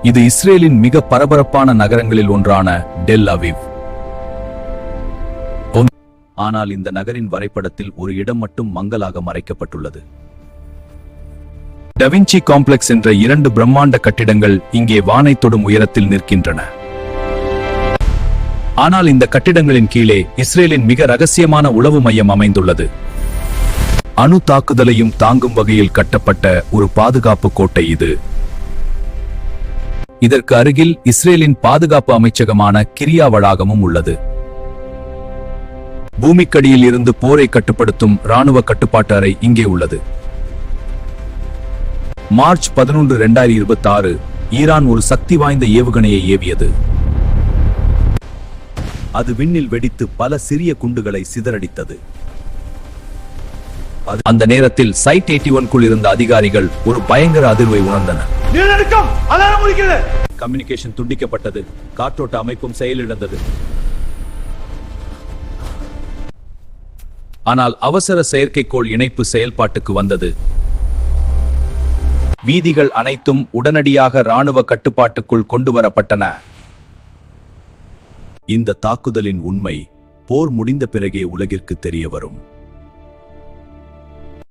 இது இஸ்ரேலின் மிக பரபரப்பான நகரங்களில் ஒன்றான டெல் அவிவ். ஆனால் இந்த நகரின் வரைபடத்தில் ஒரு இடம் மட்டும் மங்கலாக மறைக்கப்பட்டுள்ளது. டவின்சி காம்ப்ளெக்ஸ் என்ற 2 பிரம்மாண்ட கட்டிடங்கள் இங்கே வானை தொடும் உயரத்தில் நிற்கின்றன. ஆனால் இந்த கட்டிடங்களின் கீழே இஸ்ரேலின் மிக ரகசியமான உளவு மையம் அமைந்துள்ளது. அணு தாக்குதலையும் தாங்கும் வகையில் கட்டப்பட்ட ஒரு பாதுகாப்பு கோட்டை இது. இதற்கு அருகில் இஸ்ரேலின் பாதுகாப்பு அமைச்சகமான கிரியா வளாகமும் உள்ளது. பூமிக்கடியில் இருந்து போரை கட்டுப்படுத்தும் ராணுவ கட்டுப்பாட்டு அறை இங்கே உள்ளது. மார்ச் 11, 2026 ஈரான் ஒரு சக்தி வாய்ந்த ஏவுகணையை ஏவியது. அது விண்ணில் வெடித்து பல சிறிய குண்டுகளை சிதறடித்தது. அந்த நேரத்தில் சைட் 81க்குள் இருந்த அதிகாரிகள் ஒரு பயங்கர அதிர்வை உணர்ந்தனர். கம்யூனிகேஷன் துண்டிக்கப்பட்டது. காற்றோட்ட அமைப்பும் செயலிழந்தது. ஆனால் அவசர செயற்கைக்கோள் இணைப்பு செயல்பாட்டுக்கு வந்தது. வீதிகள் அனைத்தும் உடனடியாக ராணுவ கட்டுப்பாட்டுக்குள் கொண்டு வரப்பட்டன. இந்த தாக்குதலின் உண்மை போர் முடிந்த பிறகே உலகிற்கு தெரிய வரும்.